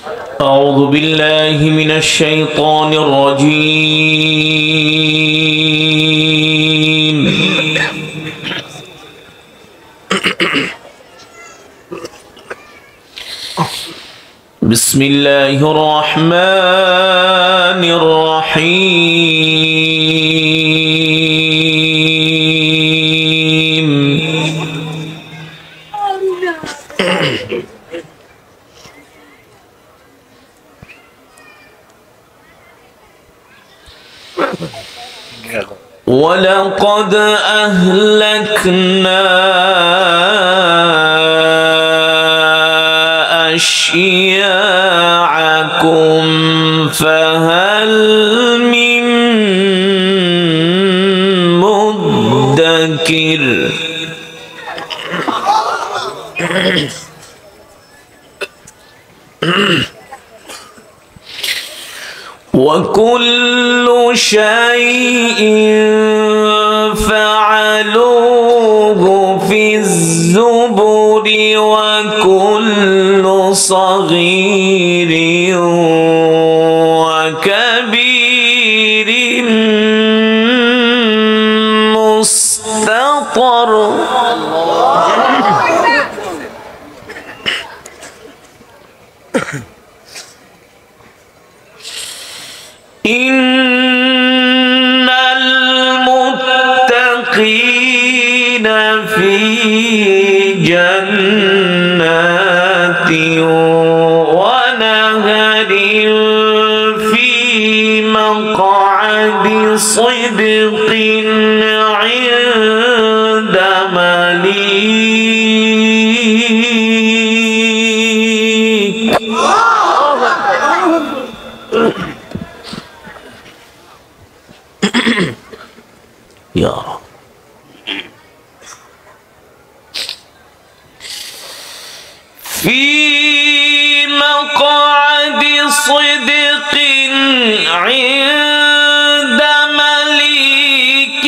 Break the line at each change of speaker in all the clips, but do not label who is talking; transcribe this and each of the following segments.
أعوذ بالله من الشيطان الرجيم. بسم الله الرحمن الرحيم. ولقد أهلكنا أشياعكم فهل من مدكر. وكل شيء فعلوه في الزبر وكل صغير وكبير مستطر. إن المتقين في جنات ونهر في مقعد صدق عند مليك. يا رب. في مقعد صدق عند مليك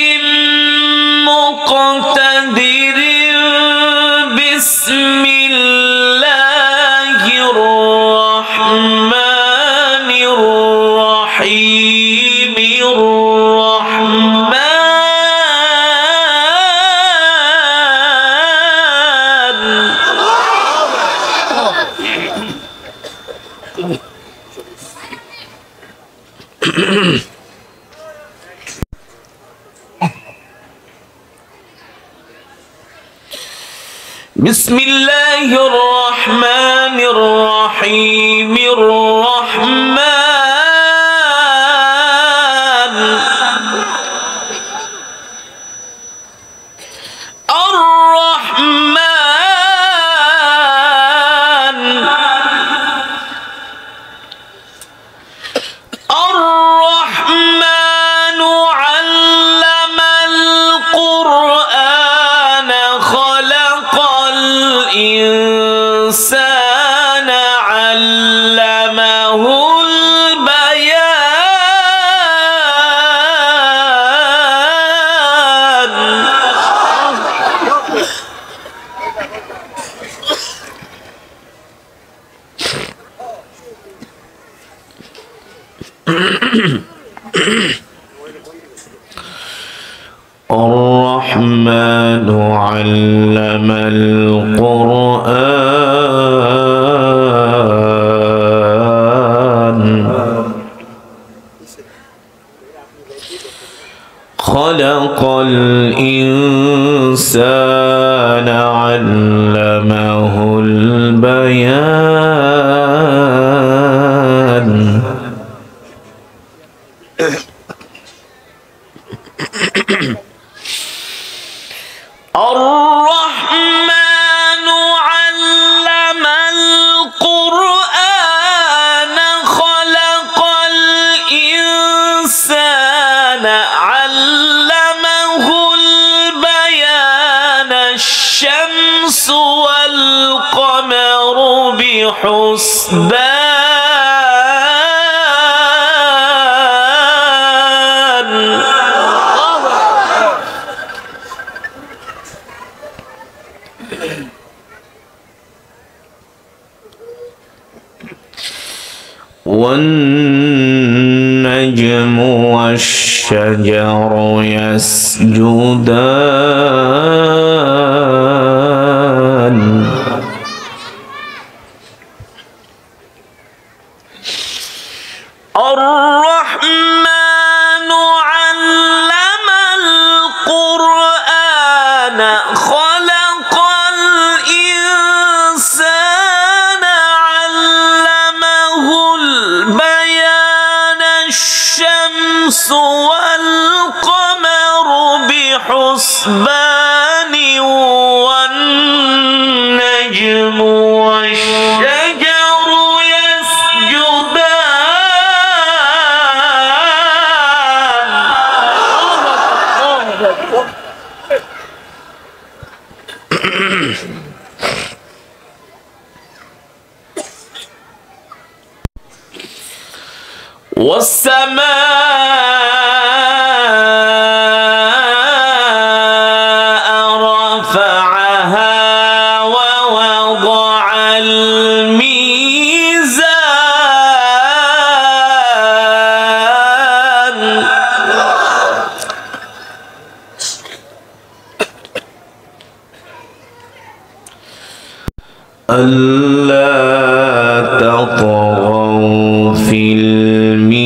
مقتدر. بسم الله الرحمن الرحيم. بسم الله الرحمن الرحيم. الرحمن علم القرآن خلق الإنسان علمه البيان. الرحمن علم القرآن خلق الإنسان علمه البيان. الرحمن علم القرآن خلق الإنسان علمه البيان. الشمس والقمر بحسبان. والنجم والشجر يسجدان الرحمن علم القرآن خلق الإنسان علمه البيان الشمس والقمر بحسبان والنجم والشجر والسماء رفعها ووضع الميزان ألا تطغوا في الميزان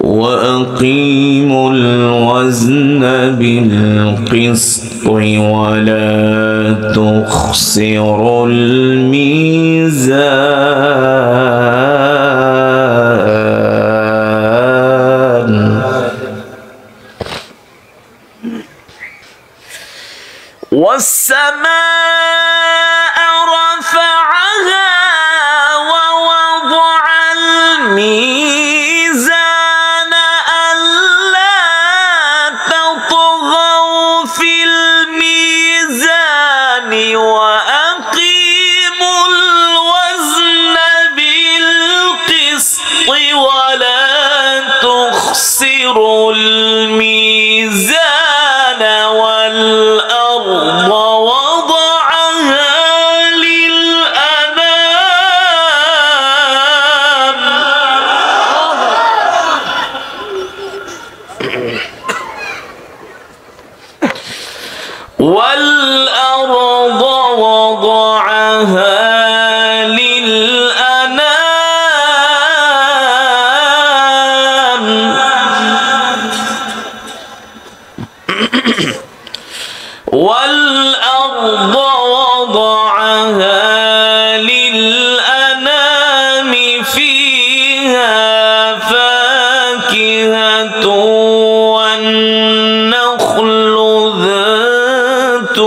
وأقيموا الوزن بالقسط ولا تخسروا الميزان والسماء رفعها ووضع الميزان ألا تطغوا في الميزان وأقيموا الوزن بالقسط ولا تخسروا الميزان والأرض وضعها للأنام والأرض وضعها للأنام والأرض وضعها للأنام فيها فاكهة والنخل ذات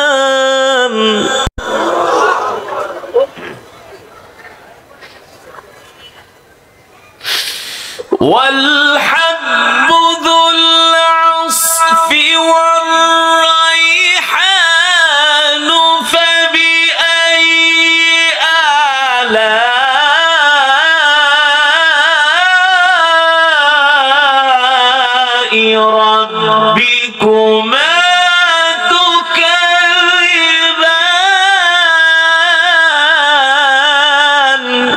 الأكمام والحب ذو العصف والريحان فبأي آلاء ربكما تكذبان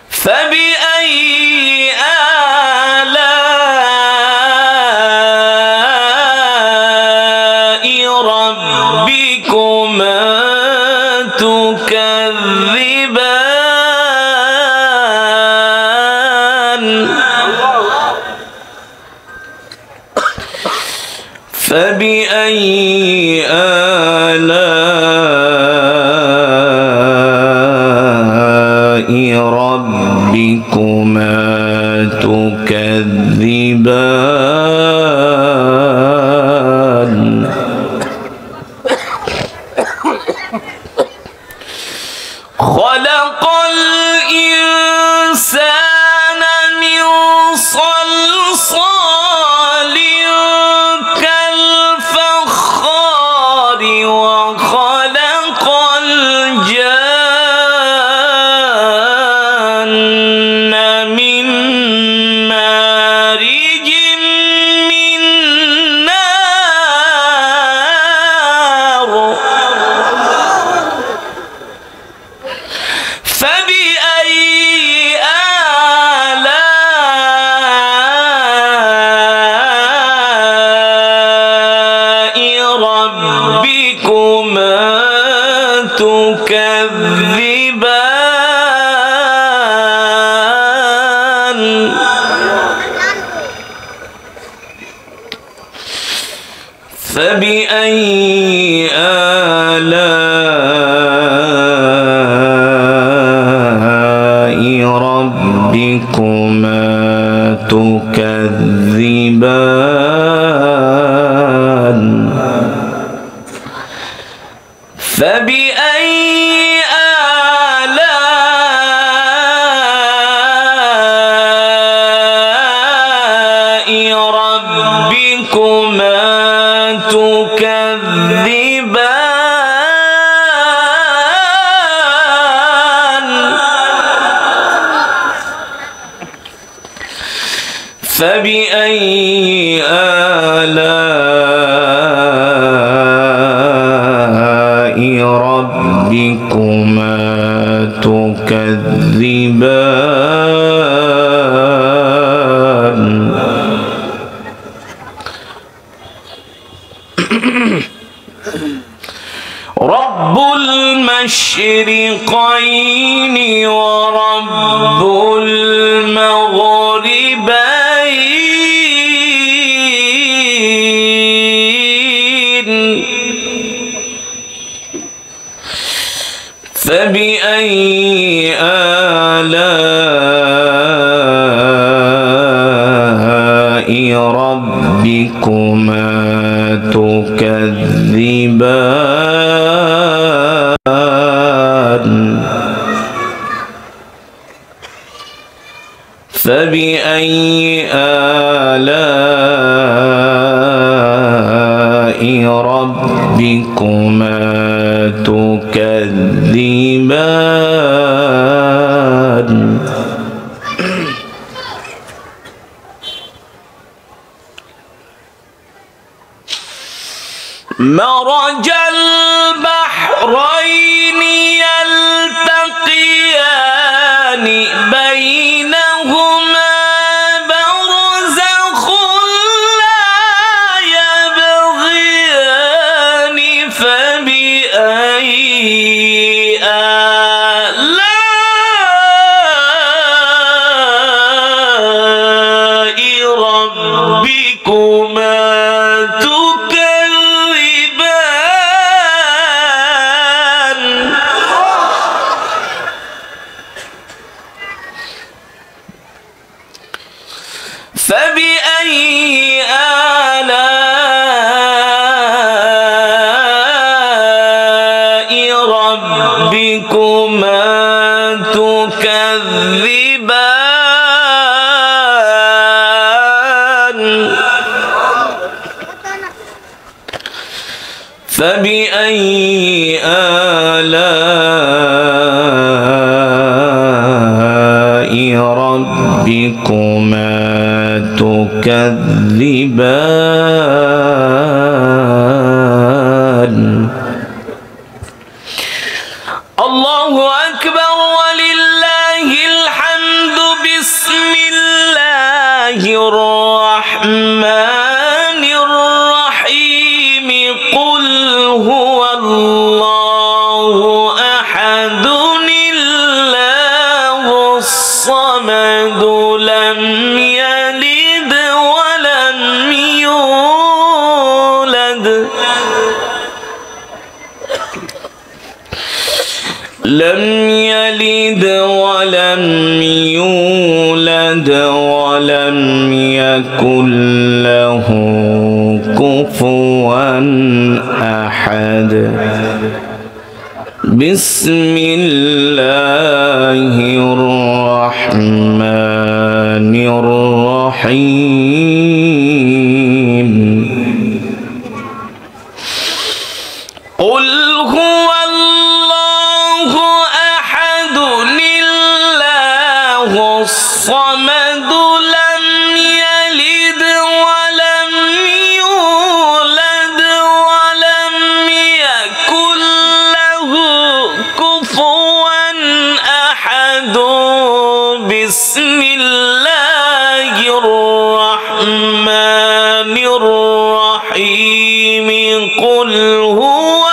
فبأي آلاء ربكما تكذبان فبأي آلاء ربكما تكذبان خلق الإنسان من صلصال كالفخار وخلق ربكما تكذبان فبأي آلاء ربكما تكذبان فبأي آلاء ربكما تكذبان فبأي آلاء ربكما تكذبان رب المشرقين ورب المغربين فبأي آلاء ربكما تكذبان فبأي آلاء ربكما تكذبان مرج البحرين يلتقيان بينهما برزخ لا يبغيان فبأي آلاء ربكما فبأي آلاء ربكما تكذبان فبأي آلاء ربكما تكذبان الله أكبر ولله الحمد بسم الله الرحمن الرحيم قل هو الله أحد الله الصمد لم يلد ولم يولد ولم يكن له كفوا أحد بسم الله الرحمن الرحيم قل هو الله أحد الله الصمد لم يلد ولم يولد ولم يكن له كفوا أحد بسم الله الرحمن الرحيم قل هو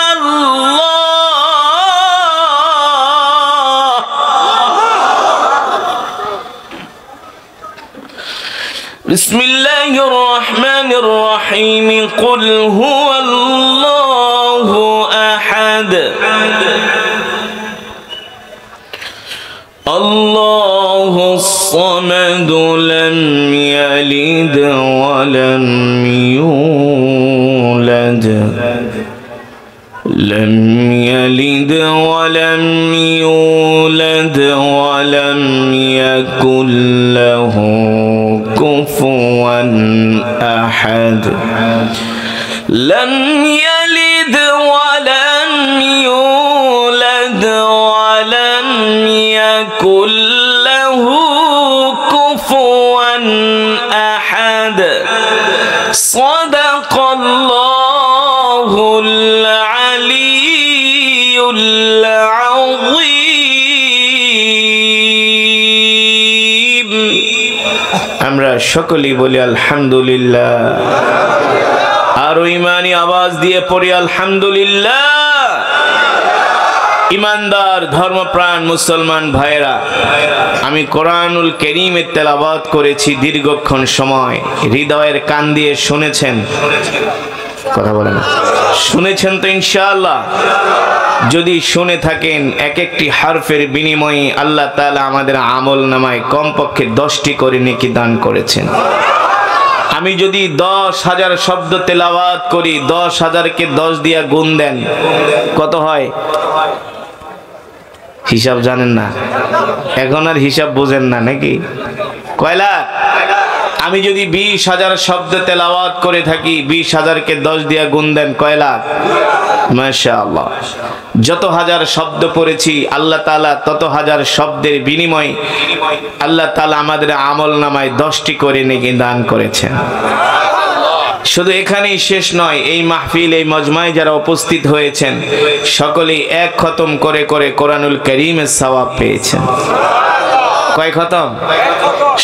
বিসমিল্লাহির রহমানির রহিম কুল হুয়াল্লাহু আহাদ আল্লাহুস সামাদ লাম ইয়ালিদ ওয়া লাম ইউলাদ لم يلد ولم يولد ولم يكن له كفوا أحد لم يلد ولم يولد ولم يكن له كفوا أحد صدق الله العلي العظيم আমরা সকলেই বলি আলহামদুলিল্লাহ আর ঈমানি আওয়াজ দিয়ে পড়ি আলহামদুলিল্লাহ। ইমানদার ধর্মপ্রাণ মুসলমান ভাইরা, আমি কোরআনুল কারীমের তেলাওয়াত করেছি দীর্ঘক্ষণ সময়। হৃদয়ের কান দিয়ে শুনেছেন, কথা বলেন, শুনেছেন তো ইনশাআল্লাহ? যদি শুনে থাকেন, এক একটি হারফের বিনিময়ে আল্লাহ তাআলা আমাদের আমল নামায় কমপক্ষে 10টি করে নেকি দান করেছেন। আমি যদি 10,000 শব্দ তেলাওয়াত করি, 10,000কে 10 দিয়া গুণ দেন, কত হয়? হিসাব জানেন না? এখন আর হিসাব বোঝেন না নাকি? কয় লাখ? আমি যদি 20,000 শব্দ তেলাওয়াত করে থাকি, 20,000কে 10 দিয়া গুণ দেন, কয় লাখ? মাশাআল্লাহ। যত হাজার শব্দ পড়েছি আল্লাহ তাআলা তত হাজার শব্দের বিনিময়ে আল্লাহ তাআলা আমাদের আমল নামায় 10টি করে নেকি দান করেছেন। শুধু এখানেই শেষ নয়, এই মাহফিল, এই মজমায় যারা উপস্থিত হয়েছেন সকলেই এক খতম করে করে কোরআনুল কারীমের সওয়াব পেয়েছেন। কয় খতম?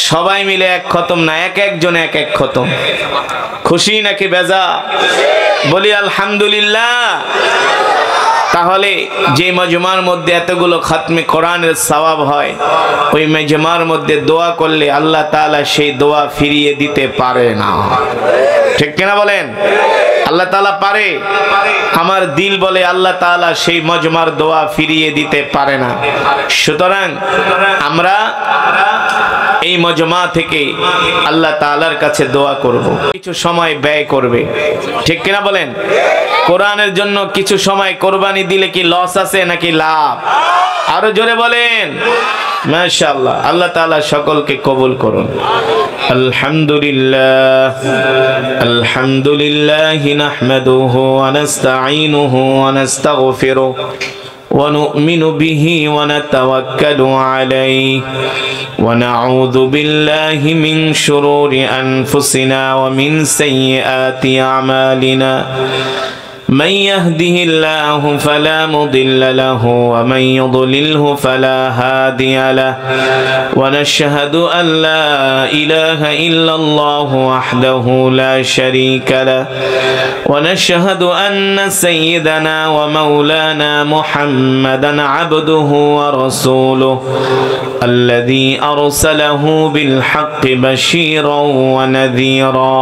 সবাই মিলে এক খতম না, এক একজন এক এক খতম। খুশি নাকি বেজা? বলি আলহামদুলিল্লাহ। তাহলে যে মজমার মধ্যে এতগুলো খতমে কোরআনের সওয়াব হয়, ওই মজমার মধ্যে দোয়া করলে আল্লাহ তাআলা সেই দোয়া ফিরিয়ে দিতে পারে না। ঠিক কিনা বলেন? আল্লাহ তাআলা পারে? আমার দিল বলে আল্লাহ তাআলা সেই মজমার দোয়া ফিরিয়ে দিতে পারে না। সুতরাং আমরা এই মজমা থেকে আল্লাহ তাআলার কাছে দোয়া করব, কিছু সময় ব্যয় করবে। ঠিক কিনা বলেন? কোরআনের জন্য কিছু সময় কোরবানি দিলে কি লস আছে নাকি লাভ? আরো জোরে বলেন মাশাআল্লাহ। আল্লাহ তাআলা সকলকে কবুল করুন। আলহামদুলিল্লাহ আলহামদুলিল্লাহ নাহমাদুহু ওয়া নাস্তাঈনুহু ওয়া নাস্তাগফিরুহু ওয়া নু'মিনু বিহি ওয়া নাতাওয়াক্কালু আলাইহি ওয়া নাউযু বিল্লাহি মিন শুরুরি আনফুসিনা ওয়া মিন সাইয়্যাতি আমালিনা। من يهده الله فلا مضل له ومن يضلله فلا هادي له ونشهد أن لا إله إلا الله وحده لا شريك له ونشهد أن سيدنا ومولانا محمدا عبده ورسوله الذي أرسله بالحق بشيرا ونذيرا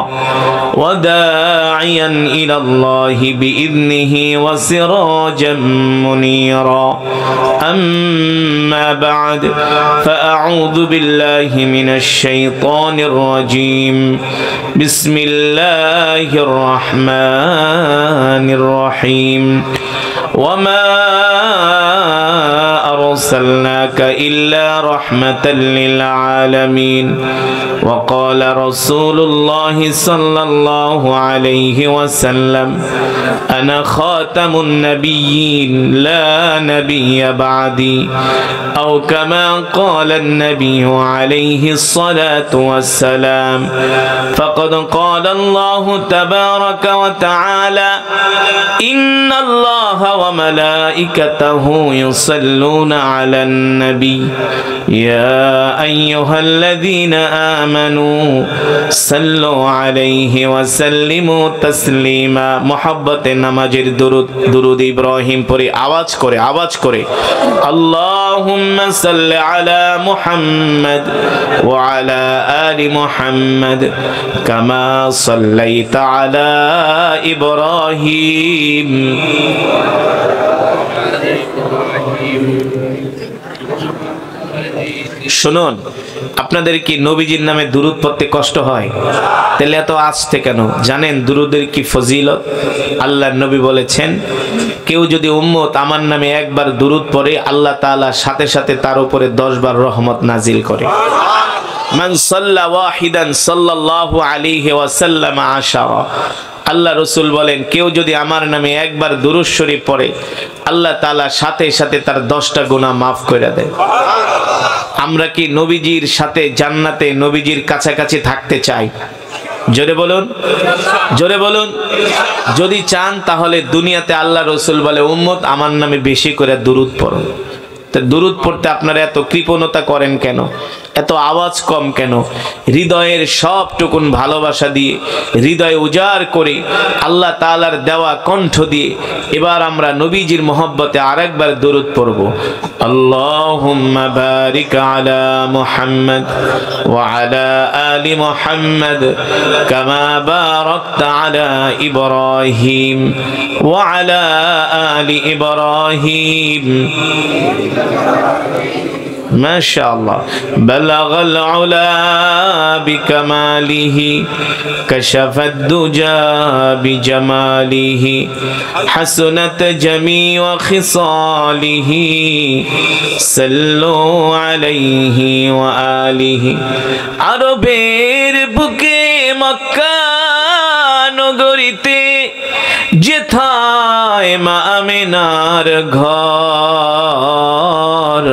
وداعيا إلى الله بإذنه وسراجا منيرا. أما بعد فأعوذ بالله من الشيطان الرجيم. بسم الله الرحمن الرحيم. وما أرسلناك إلا رحمة للعالمين. وقال رسول الله صلى الله عليه وسلم أنا خاتم النبيين لا نبي بعدي أو كما قال النبي عليه الصلاة والسلام. فقد قال الله تبارك وتعالى إن الله وملائكته يصلون على النبي يا أيها الذين آمنوا صلوا عليه وسلموا تسليما محبت نمازের দুরূদ ইব্রাহিম পড়ে আওয়াজ করে আল্লাহুম্মা সাল্লি আলা মুহাম্মাদ ওয়া আলা আলি মুহাম্মাদ কামা সাল্লাইতা আলা ইব্রাহিম। শুনুন, আপনাদের কি নবীজির নামে দুরূদ পড়তে কষ্ট হয়? তাহলে এত আসতে কেন? জানেন দুরূদের কি ফজিলত? আল্লাহর নবী বলেছেন, কেউ যদি উম্মত আমার নামে একবার দুরূদ পড়ে আল্লাহ তাআলা সাথে সাথে তার উপরে 10 বার রহমত নাজিল করে। মান সাল্লা ওয়াহিদান সাল্লাল্লাহু আলাইহি ওয়াসাল্লাম আশারা। আল্লাহ রসুল বলেন, কেউ যদি আমার নামে একবার দুরূদ শরীফ পড়ে আল্লাহ তাআলা সাথে সাথে তার 10টা গুনাহ মাফ করে দেয়। আমরা কি নবীজির সাথে জান্নাতে নবীজির কাছাকাছি থাকতে চাই? জোরে বলুন, জোরে বলুন। যদি চান তাহলে দুনিয়াতে আল্লাহ রসুল বলে, উম্মত আমার নামে বেশি করে দুরূদ পড়ো। তা দুরূদ পড়তে আপনারা এত কৃপণতা করেন কেন? এত আওয়াজ কম কেন? হৃদয়ের সবটুকুন ভালোবাসা দিয়ে, হৃদয় উজাড় করে, আল্লাহ তাআলার দেওয়া কণ্ঠ দিয়ে এবার আমরা নবীজির মহব্বতে আরেকবার দুরূদ পড়ব। আল্লাহুম্মা বারিক আলা মুহাম্মাদ ওয়া আলা আলি মুহাম্মাদ কামা বারাকতা আলা ইব্রাহিম ওয়া আলা আলি ইব্রাহিম। ما شاء الله بلغ العلا بكماله كشف الدجى بجماله حسنت جميع خصاله صلوا عليه وآله। আরবের বুকে মক্কা নগরীতে যেথায় মা আমিনার ঘর,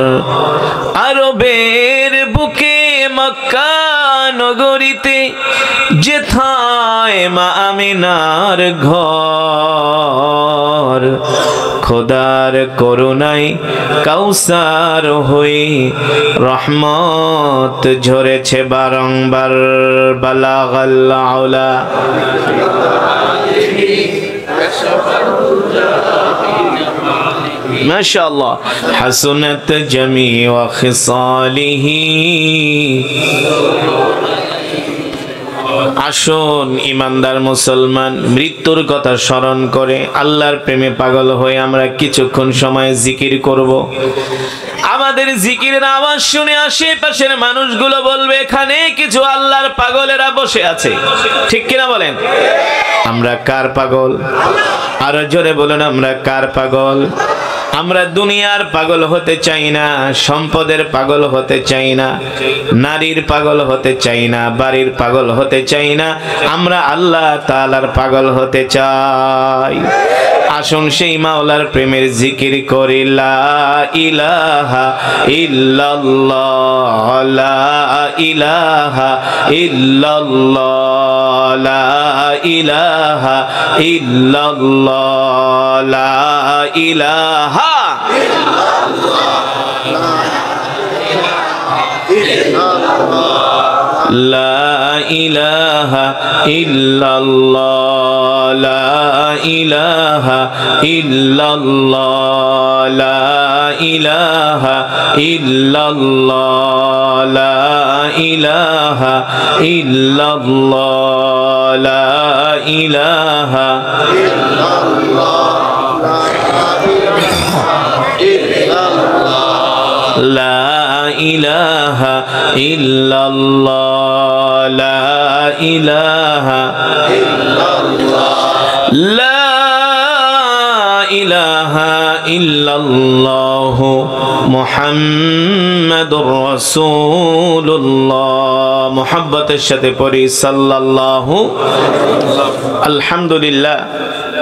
আরবের বুকে মক্কা নগরীতে যেথায় মা আমিনার ঘর, খোদার করুণায় কাউসার হয়ে রহমত ঝরেছে বারংবার। বালাগাল আউলা মাশাআল্লাহ হাসনাত জামিউ খিসালিহি। আসুন ইমানদার মুসলমান, মৃত্যুর কথা স্মরণ করে আল্লাহর প্রেমে পাগল হয়ে আমরা কিছুক্ষণ সময় জিকির করব। আমাদের জিকিরের আওয়াজ শুনে আশেপাশের মানুষগুলো বলবে, এখানে কিছু আল্লাহর পাগলেরা বসে আছে। ঠিক কিনা বলেন? আমরা কার পাগল? আরো জোরে বলুন, আমরা কার পাগল? আমরা দুনিয়ার পাগল হতে চাই না, সম্পদের পাগল হতে চাই না, নারীর পাগল হতে চাই না, বাড়ির পাগল হতে চাই না, আমরা আল্লাহ তাআলার পাগল হতে চাই। আসুন সেই মাওলার প্রেমের জিকির করি। লা ইলাহা ইল্লাল্লাহ, লা ইলাহা ইল্লাল্লাহ, লা ইলাহা ইল্লাল্লাহ, লা ইলাহা লা ইলাহা ইল্লাল্লাহ, লা ইলাহা ইল্লাল্লাহ, লা ইলাহা ইল্লাল্লাহ, লা ইলাহা ইল্লাল্লাহ, লা ইলাহা লা ইলাহা ইল্লাল্লাহ, লা ইলাহা লা ইলাহা ইল্লাল্লাহ মুহাম্মাদুর রাসূলুল্লাহ। মুহাব্বতের সাথে পড়ি সাল্লাল্লাহু। আলহামদুলিল্লাহ,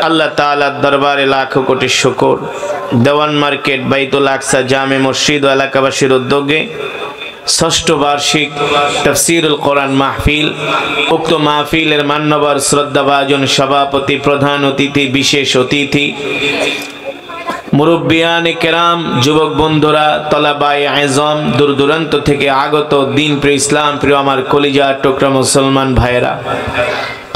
আল্লাহ তাআলার দরবারে লাখো কোটি শুকর। দেওয়ান মার্কেট বাইতুল আকসা জামে মসজিদ ও এলাকাবাসীর উদ্যোগে ৬ষ্ঠ বার্ষিক তাফসীরুল কোরআন মাহফিল। উক্ত মাহফিলের মান্যবর শ্রদ্ধাভাজন সভাপতি, প্রধান অতিথি, বিশেষ অতিথি মুরব্বিয়ানে কেরাম, যুবক বন্ধুরা, তলাবায়ে আযম, দূর দূরান্ত থেকে আগত দিন প্রিয় ইসলাম প্রিয় আমার কলিজার টুকরা মুসলমান ভাইয়েরা,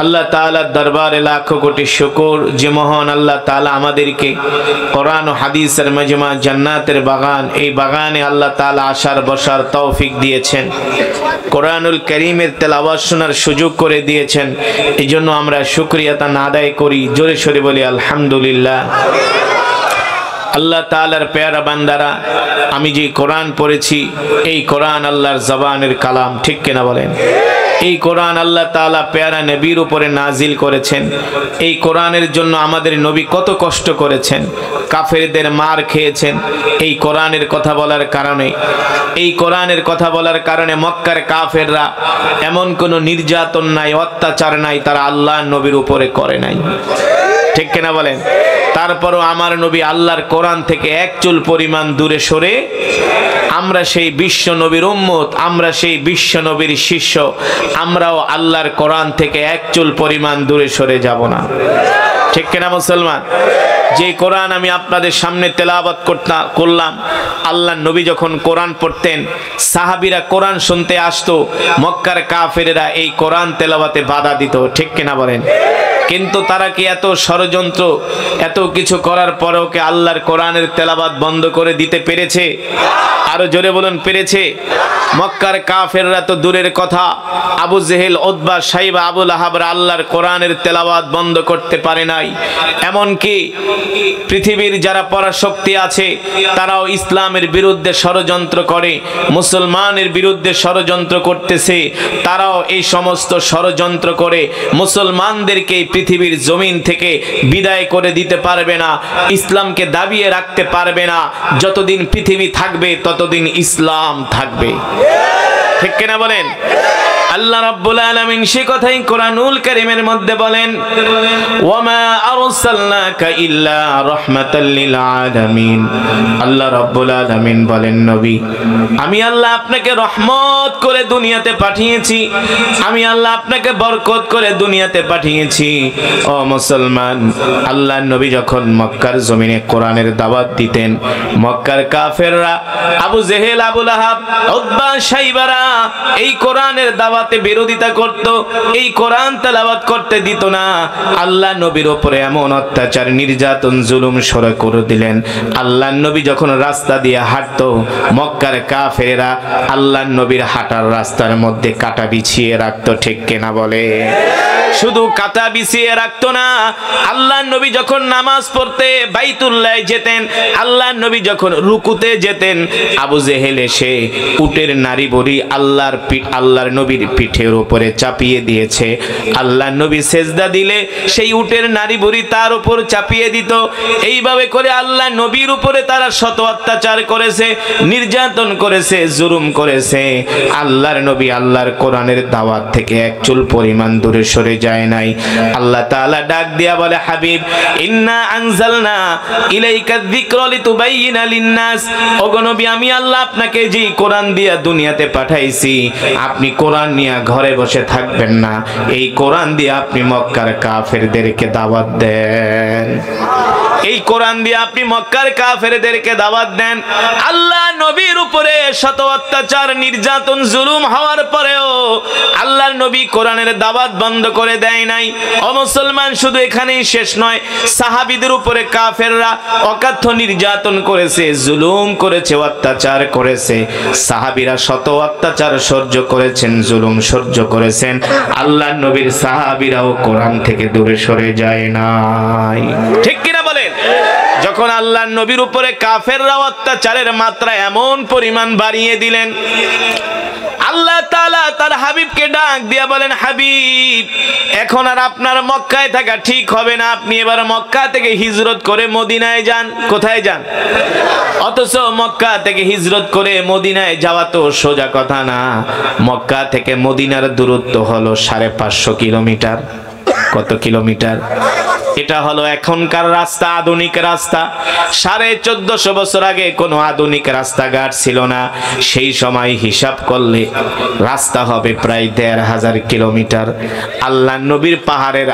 আল্লাহ তাআলার দরবারে লাখো কোটি শুকর যে মহান আল্লাহ তাআলা আমাদেরকে কোরআন ও হাদিসের মজমা জান্নাতের বাগান, এই বাগানে আল্লাহ তাআলা আসার বসার তৌফিক দিয়েছেন, কোরআনুল কারীমের তেলাওয়াত শোনার সুযোগ করে দিয়েছেন। এজন্য আমরা শুকরিয়া তা আদায় করি, জোরে সোরে বলি আলহামদুলিল্লাহ। আল্লাহ তাআলার পেয়ারা বান্দারা, আমি যে কোরআন পড়েছি এই কোরআন আল্লাহর জবানের কালাম, ঠিক কিনা বলেন? এই কোরআন আল্লাহ তাআলা পেয়ারা নবীর উপরে নাজিল করেছেন। এই কোরআনের জন্য আমাদের নবী কত কষ্ট করেছেন, কাফেরদের মার খেয়েছেন এই কোরআনের কথা বলার কারণে। এই কোরআনের কথা বলার কারণে মক্কার কাফেররা এমন কোনো নির্যাতন নাই, অত্যাচার নাই, তারা আল্লাহ নবীর উপরে করে নাই, ঠিক কিনা বলেন? তারপরও আমার নবী আল্লাহর কোরআন থেকে এক চুল পরিমাণ দূরে সরে, আমরা সেই বিশ্ব নবীর উম্মত, আমরা সেই বিশ্ব নবীর শিষ্য, আমরাও আল্লাহর কোরআন থেকে এক চুল পরিমাণ দূরে সরে যাব না, ঠিক কিনা মুসলমান? যে কোরআন আমি আপনাদের সামনে তেলাওয়াত করলাম, আল্লাহর নবী যখন কোরআন পড়তেন সাহাবীরা কোরআন শুনতে আসতো, মক্কার কাফেরেরা এই কোরআন তেলাওয়াতে বাধা দিত, ঠিক কিনা বলেন? কিন্তু তারা কি এত ষড়যন্ত্র, এত কিছু করার পরেও কি আল্লাহর কোরআনের তেলাওয়াত বন্ধ করে দিতে পেরেছে? আরো জোরে বলুন, পেরেছে? মক্কার কাফেররা তো দূরের কথা, আবু জেহেল, উতবা, সাইবা, আবু লাহাবরা আল্লাহর কোরআনের তেলাওয়াত বন্ধ করতে পারে নাই। এমনকি পৃথিবীর যারা পরাশক্তি আছে তারাও ইসলামের বিরুদ্ধে ষড়যন্ত্র করে, মুসলমানের বিরুদ্ধে ষড়যন্ত্র করতেছে, তারাও এই সমস্ত ষড়যন্ত্র করে মুসলমানদেরকে পৃথিবীর জমিন থেকে বিদায় করে দিতে পারবে না, ইসলামকে দাবিয়ে রাখতে পারবে না। যতদিন পৃথিবী থাকবে ততদিন ইসলাম থাকবে, ঠিক কিনা বলেন? আল্লাহ রাব্বুল আলামিন সে কথাই কোরআনুল কারীমের মধ্যে বলেন, ওয়ামা আরসালনাকা ইল্লা রাহমাতাল লিল আলামিন। আল্লাহ রাব্বুল আলামিন বলেন, নবী আমি আল্লাহ আপনাকে রহমত করে দুনিয়াতে পাঠিয়েছি, আমি আল্লাহ আপনাকে বরকত করে দুনিয়াতে পাঠিয়েছি। ও মুসলমান, আল্লাহর নবী যখন মক্কার জমিনে কোরআনের দাওয়াত দিতেন, মক্কার কাফেররা আবু জেহেল, আবু লাহাব, উতবা, সাইবারা এই কোরআনের দাওয়াত বিরোধিতা করত, এই কোরআন তেলাওয়াত করতে দিত না। আল্লাহ নবীর উপরে এমন অত্যাচার, নির্যাতন, জুলুম শুরু করে দিলেন। আল্লাহ নবী যখন রাস্তা দিয়ে হাঁটতো, মক্কার কাফেরেরা আল্লাহ নবীর হাঁটার রাস্তার মধ্যে কাঁটা বিছিয়ে রাখতো, ঠিক কিনা বলে? শুধু কাঁটা বিছিয়ে রাখতো না, আল্লাহ নবী যখন নামাজ পড়তে বাইতুল্লাহ যেতেন, আল্লাহ নবী যখন রুকুতে যেতেন, আবু জেহেল এসে উটের নাড়ি বড়ি আল্লাহর নবীর পিঠের উপরে চাপিয়ে দিয়েছে। আল্লাহ নবী সেজদা দিলে সেই উটের নাড়ি বড়ি তার উপর চাপিয়ে দিত। এইভাবে করে আল্লাহ নবীর উপরে তারা শত অত্যাচার করেছে, নির্যাতন করেছে, জুলুম করেছে। আল্লাহর নবী আল্লাহর কোরআনের দাওয়াত থেকে এক চুল পরিমাণ দূরে সরে যায় নাই। আল্লাহ তাআলা ডাক দিয়া বলে, হাবিব ইন্না আনজালনা ইলাইকা যিকরা লিতুবাইয়িনা লিন-নাস। ওগো নবী আমি আল্লাহ আপনাকে যে কোরআন দিয়া দুনিয়াতে পাঠাইছি, আপনি কোরআন নিয়ে ঘরে বসে থাকবেন না, এই কোরআন দিয়ে আপনি মক্কার কাফেরদেরকে দাওয়াত দেন। এই কোরআন দিয়ে আপনি মক্কার কাফেরদেরকে দাওয়াত দেন। আল্লাহ নবীর উপরে শত অত্যাচার, নির্যাতন, জুলুম হওয়ার পরেও আল্লাহর নবী কোরআনের দাওয়াত বন্ধ করে দেয় নাই। ও মুসলমান, শুধু এখানেই শেষ নয়, সাহাবীদের উপরে কাফেররা অকাথ্য নির্যাতন করেছে, জুলুম করেছে, অত্যাচার করেছে। সাহাবীরা শত অত্যাচার সহ্য করেছেন, জুলুম সহ্য করেছেন। আল্লাহর নবীর সাহাবীরাও কোরআন থেকে দূরে সরে যায় নাই, ঠিক কিনা বলেন? যখন আল্লাহর নবীর উপরে কাফেররা অত্যাচারের মাত্রা এমন পরিমাণ বাড়িয়ে দিলেন, আল্লাহ তাআলা তার হাবিবকে ডাক দিয়া বলেন, হাবিব এখন আর আপনার মক্কায় থাকা ঠিক হবে না, আপনি এবার মক্কা থেকে হিজরত করে মদিনায় যান। কোথায় যান? অথচ মক্কা থেকে হিজরত করে মদিনায় যাওয়া তো সোজা কথা না। মক্কা থেকে মদিনার দূরত্ব হলো 550 কিলোমিটার। কত কিলোমিটার? এটা হলো এখনকার রাস্তা, আধুনিক রাস্তা। 1450 বছর আগে কোনো আধুনিক রাস্তাঘাট ছিল না। সেই সময় হিসাব করলে রাস্তা হবে প্রায় 1500 কিলোমিটার। আল্লাহ নবীর পাহাড়ের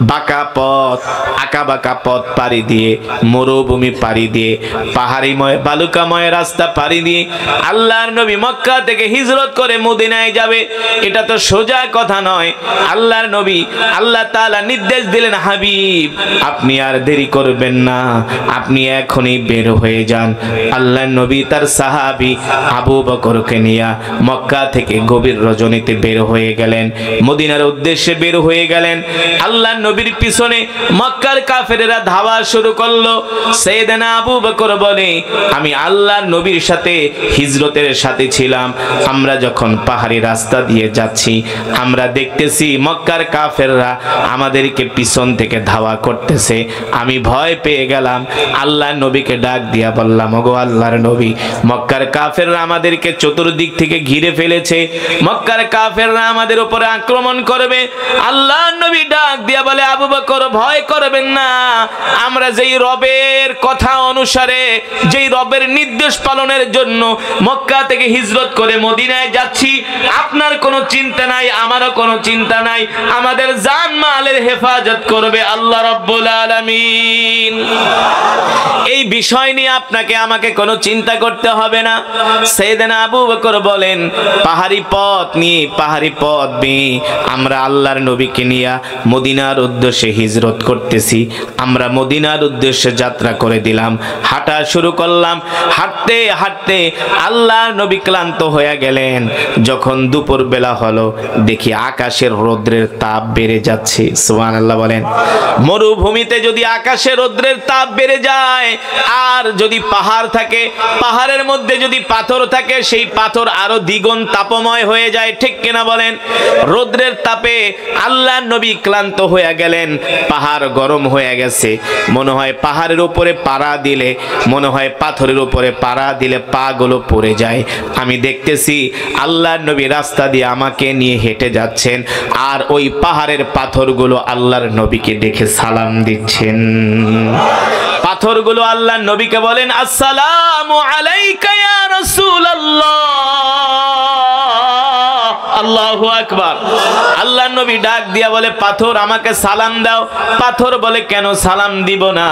বাঁকা পথ, আঁকা বাঁকা পথ পাড়ি দিয়ে, মরুভূমি পাড়ি দিয়ে, পাহাড়িময় বালুকাময় রাস্তা পাড়ি দিয়ে আল্লাহর নবী মক্কা থেকে হিজরত করে মদিনায় যাবে। এটা তো সোজা কথা নয়। আল্লাহর নবী, আল্লাহ তাআলা নির্দেশ দিলেন, হাবিব আপনি আর দেরি করবেন না, আপনি এখনই বের হয়ে যান। আল্লাহর নবী তার সাহাবী আবু বকরকে নিয়ে মক্কা থেকে গভীর রজনীতে বের হয়ে গেলেন, মদিনার উদ্দেশ্যে বের হয়ে গেলেন। আল্লাহর নবীর পিছনে মক্কার কাফেরেরা ধাওয়া শুরু করলো। সাইয়েদনা আবু বকর বলে, আমি আল্লাহর নবীর সাথে হিজরতের সাথে ছিলাম। আমরা যখন পাহাড়ি রাস্তা দিয়ে যাচ্ছি, আমরা দেখতেছি মক্কার কাফেররা আমাদেরকে পিছন থেকে ধাওয়া করতেছে। আমি ভয় পেয়ে গেলাম। আল্লাহর নবীকে ডাক দিয়া বললাম, ওগো আল্লাহর নবী, মক্কার কাফেররা আমাদেরকে চতুর্দিক থেকে ঘিরে ফেলেছে, মক্কার কাফেররা আমাদের উপরে আক্রমণ করবে। আল্লাহর নবী ডাক দিয়া বলে, আবু বকর ভয় করবেন না, আমরা যেই রবের কথা অনুসারে, যেই রবের নির্দেশ পালনের জন্য মক্কা থেকে হিজরত করে মদিনায় যাচ্ছি, আপনার কোনো চিন্তা নাই, আমারও কোনো চিন্তা নাই। আমাদের জান মালের হেফাজত করবে আল্লাহ রাব্বুল আলামিন। এই বিষয় নিয়ে আপনাকে আমাকে কোনো চিন্তা করতে হবে না। সাইয়েদনা আবু বকর বলেন, পাহাড়ি পথ নিয়ে, পাহাড়ি পথ বেয়ে আমরা আল্লাহর নবীকে নিয়ে মদিনার উদ্দেশ্যে হিজরত করতেছি। আমরা মদিনার উদ্দেশ্যে যাত্রা করে দিলাম, হাঁটা শুরু করলাম। হাঁটতে হাঁটতে আল্লাহর নবী ক্লান্ত হয়ে গেলেন। যখন দুপুর বেলা হলো, দেখি আকাশের রৌদ্রের তাপ বেড়ে যাচ্ছে। সুবহানাল্লাহ বলেন। মরুভূমিতে যদি আকাশের রৌদ্রের তাপ বেড়ে যায়, আর যদি পাহাড় থাকে, পাহাড়ের মধ্যে যদি পাথর থাকে, সেই পাথর আরো দ্বিগুণ তাপময় হয়ে যায়, ঠিক কিনা বলেন? রৌদ্রের তাপে আল্লাহর নবী ক্লান্ত হয়ে গেলেন, পাহাড় গরম হয়ে গেছে। মনে হয় পাহাড়ের উপরে পাড়া দিলে, মনে হয় পাথরের উপরে পাড়া দিলে পা গুলো পড়ে যায়। আমি দেখতেছি আল্লাহর নবী রাস্তা দিয়ে আমাকে নিয়ে হেঁটে যাচ্ছেন, আর ওই পাহাড়ের পাথরগুলো আল্লাহর নবীকে দেখে সালাম দিচ্ছেন। পাথরগুলো আল্লাহর নবীকে বলেন, আসসালামু আলাইকা ইয়া রাসূলুল্লাহ। আল্লাহু আকবার। আল্লাহর নবী ডাক দিয়া বলে, পাথর আমাকে সালাম দাও। পাথর বলে, কেন সালাম দিব না?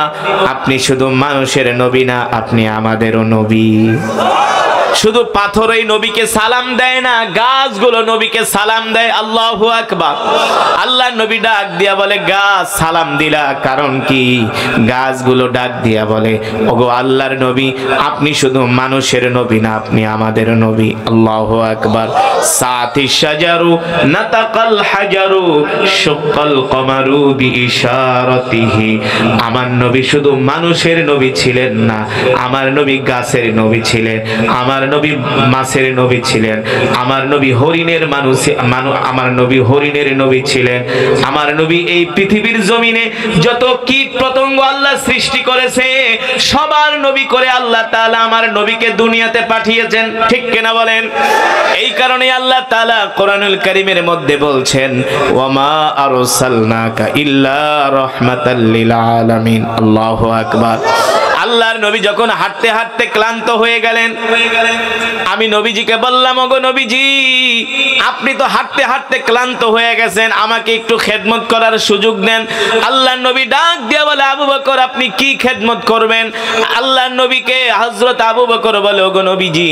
আপনি শুধু মানুষের নবী না, আপনি আমাদেরও নবী। শুধু পাথরই নবীকে সালাম দেয় না, গাছগুলো নবীকে সালাম দেয়। আল্লাহু আকবার। আল্লাহর নবী ডাক দিয়া বলে, গাছ সালাম দিলা কারণ কি? গাছগুলো ডাক দিয়া বলে, ওগো আল্লাহর নবী, আপনি শুধু মানুষের নবী না, আপনি আমাদের নবী। আল্লাহু আকবার। সাতি শাজারু নাতাকাল হাজারু শুক্কাল কমারু বিইশারাতিহি। আমার নবী শুধু মানুষের নবী ছিলেন না, আমার নবী গাছের নবী ছিলেন, আমার নবী মাছের নবী ছিলেন, আমার নবী হরিণের আমার নবী হরিণের নবী ছিলেন। আমার নবী এই পৃথিবীর জমিনে যত কীট পতঙ্গ আল্লাহ সৃষ্টি করেছে, সবার নবী করে আল্লাহ তাআলা আমার নবীকে দুনিয়াতে পাঠিয়েছেন, ঠিক কিনা বলেন? এই কারণে আল্লাহ তাআলা কোরআনুল কারীমের মধ্যে বলছেন, ওয়ামা আরসালনাকা ইল্লা রাহমাতাল লিল আলামিন। আল্লাহু আকবার। আল্লাহর নবী যখন হাঁটতে হাঁটতে ক্লান্ত হয়ে গেলেন, আমি নবীজিকে বললাম, ওগো নবীজি, আপনি তো হাঁটতে হাঁটতে ক্লান্ত হয়ে গেছেন, আমাকে একটু খেদমত করার সুযোগ দেন। আল্লাহর নবী ডাক দিয়ে বলে, আবু বকর আপনি কি খেদমত করবেন? আল্লাহর নবীকে হযরত আবু বকর বলে, ওগো নবীজি,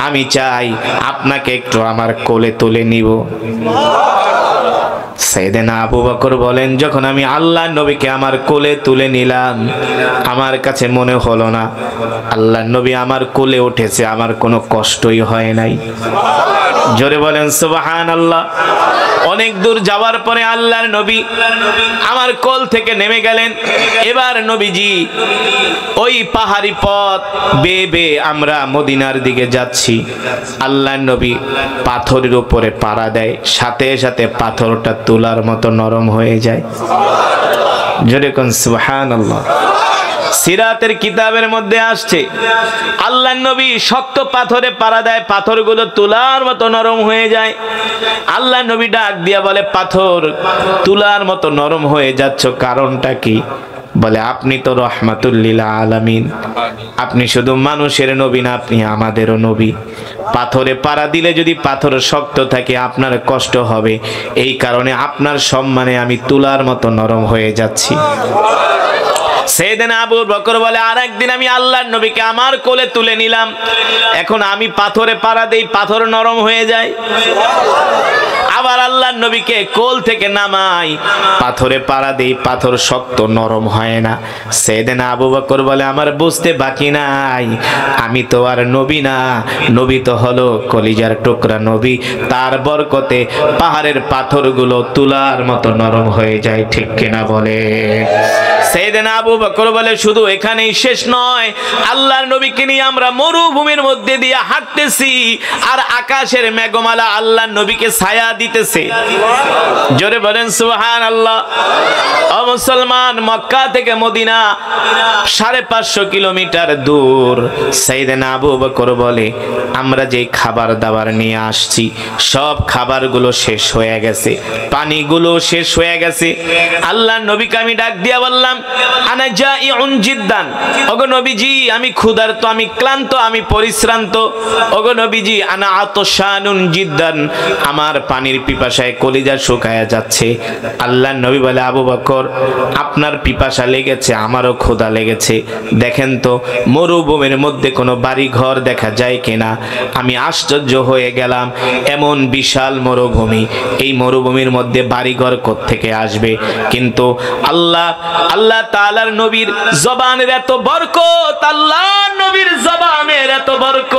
আমি চাই আপনাকে একটু আমার কোলে তুলে নিব। সাইয়েদনা আবু বকর বলেন, যখন আমি আল্লাহর নবীকে আমার কোলে তুলে নিলাম, আমার কাছে মনে হলো না আল্লাহর নবী আমার কোলে উঠেছে, আমার কোনো কষ্টই হয় নাই। জোরে বলেন সুবহানাল্লাহ। অনেক দূর যাওয়ার পরে আল্লাহর নবী আমার কোল থেকে নেমে গেলেন। এবার নবীজি ওই পাহাড়ি পথ বেয়ে বেয়ে আমরা মদিনার দিকে যাচ্ছি। আল্লাহর নবী পাথরের উপরে পাড়া দেয়, সাথে সাথে পাথরটা তুলার মতো নরম হয়ে যায়। জোরে কোন সুবহানাল্লাহ। সিরাতের কিতাবের মধ্যে আসছে, আল্লাহর নবী শক্ত পাথরে পাড়া দেয়, পাথরগুলো তুলার মতো নরম হয়ে যায়। আল্লাহর নবী ডাক দিয়া বলে, পাথর তুলার মতো নরম হয়ে যাচ্ছ, কারণটা কি? বলে আপনি তো রহমাতুল লিল আলামিন, আপনি শুধু মানুষের নবী না, আপনি আমাদেরও নবী। পাথরে পাড়া দিলে যদি পাথর শক্ত থাকে আপনার কষ্ট হবে, এই কারণে আপনার সম্মানে আমি তুলার মতো নরম হয়ে যাচ্ছি। সেদিনা আবু বকর বলে আরেকদিন আমি আল্লাহর নবীকে আমার কোলে তুলে নিলাম, এখন আমি পাথরে পাড়া দেই, পাথর নরম হয়ে যায়। আবার আল্লাহর নবীকে কোল থেকে নামাই, পাথরে পাড়া দেই, পাথর শক্ত নরম হয় না। সেদিনা আবু বকর বলে আমার বুঝতে বাকি নাই, আমি তো আর নবী না, নবী তো হলো কলিজার টুকরা নবী, তার বরকতে পাহাড়ের পাথরগুলো তুলার মতো নরম হয়ে যায়। ঠিক কিনা বলে? সেদিনা আবু বকর বলে শুধু এখানেই শেষ নয়, আল্লাহর নবীকে নিয়ে আমরা মরুভূমির মধ্যে দিয়ে হাঁটতেছি, আর আকাশের মেঘমালা আল্লাহর নবীকে ছায়া দিতেছে। জোরে বলেন সুবহানাল্লাহ। ও মুসলমান, মক্কা থেকে মদিনা 550 কিলোমিটার দূর। সাইয়েদনা আবু বকর বলে আমরা যে খাবার দাবার নিয়ে আসছি সব খাবারগুলো শেষ হয়ে গেছে, পানিগুলো শেষ হয়ে গেছে। আল্লাহর নবীকে আমি ডাক দিয়া বললাম আনা জাইউন জিদ্দান, ওগো নবীজি আমি ক্ষুধার্ত, আমি ক্লান্ত, আমি পরিশ্রান্ত। ওগো নবীজি আনা আতশানুন জিদ্দান, আমার পানির পিপাসায় কলিজা শুকায়া যাচ্ছে। আল্লাহর নবী বলে আবু বকর আপনার পিপাসা লেগেছে, আমারও ক্ষুধা লেগেছে, দেখেন তো মরুভূমির মধ্যে কোনো বাড়ি ঘর দেখা যায় কিনা। আমি আশ্চর্য হয়ে গেলাম, এমন বিশাল মরুভূমি, এই মরুভূমির মধ্যে বাড়িঘর কোত্থেকে আসবে? কিন্তু আল্লাহ তাআলার নবীর জবানের এত বরকত, আল্লাহর নবীর জবানের এত বরকত,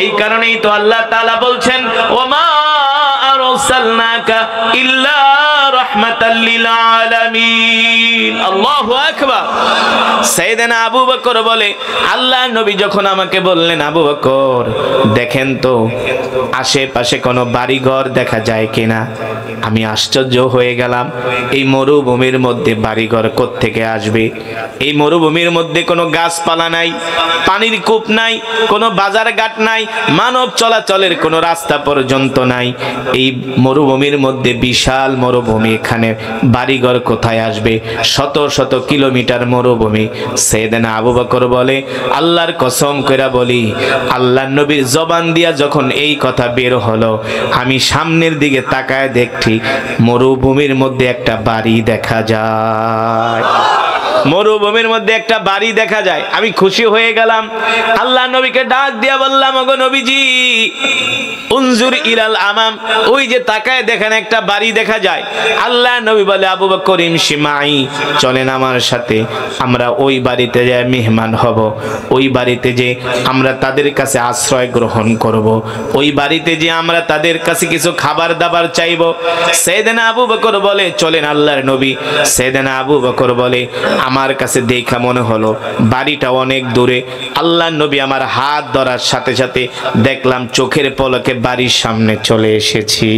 এই কারণেই তো আল্লাহ তাআলা বলছেন ওমা আরসালনাকা ইল্লা রাহমাতাল লিল আলামিন। আল্লাহু আকবার। সাইয়েদনা আবু বকর বলে আল্লাহর নবী যখন আমাকে বললেন আবু বকর দেখেন তো আশেপাশে কোনো বাড়িঘর দেখা যায় কিনা, আমি আশ্চর্য হয়ে গেলাম। এই মরুভূমির মধ্যে বাড়িঘর কোত্থেকে আসবে? এই মরুভূমির মধ্যে কোনো গাছপালা নাই, পানির কূপ নাই, কোনো বাজার ঘাট নাই, মানব চলাচলের কোনো রাস্তা পর্যন্ত নাই। এই মরুভূমির মধ্যে বিশাল মরুভূমি, এখানে বাড়িঘর কোথায় আসবে? শত শত কিলোমিটার মরুভূমি। সাইয়েদনা আবু বকর বলে আল্লাহর কসম কইরা বলি, আল্লাহর নবীর জবান দিয়া যখন এই কথা বের হলো, আমি সামনের দিকে তাকায় দেখছি মরুভূমির মধ্যে একটা বাড়ি দেখা যায়। মরুভূমির মধ্যে একটা বাড়ি দেখা যায়, আমি খুশি হয়ে গেলাম। আল্লাহ নবীকে ডাক দিয়া বললাম ওগো নবীজি উনজুর ইলাল আমাম, ওই যে তাকায় দেখেন একটা বাড়ি দেখা যায়। আল্লাহ নবী বলে আবু বকর ইমশি মাই, চলেন আমার সাথে, আমরা ওই বাড়িতে যাই মেহমান হব, ওই বাড়িতে যে আমরা তাদের কাছে আশ্রয় গ্রহণ করব, ওই বাড়িতে যে আমরা তাদের কাছে কিছু খাবার দাবার চাইব। সাইয়েদনা আবু বকর বলে চলেন আল্লাহর নবী। সাইয়েদনা আবু বকর বলে আমার কাছে দেখা মনে হলো বাড়িটা অনেক দূরে। আল্লাহর নবী আমার হাত ধরার সাথে সাথে দেখলাম চোখের পলকে বাড়ির সামনে চলে এসেছি।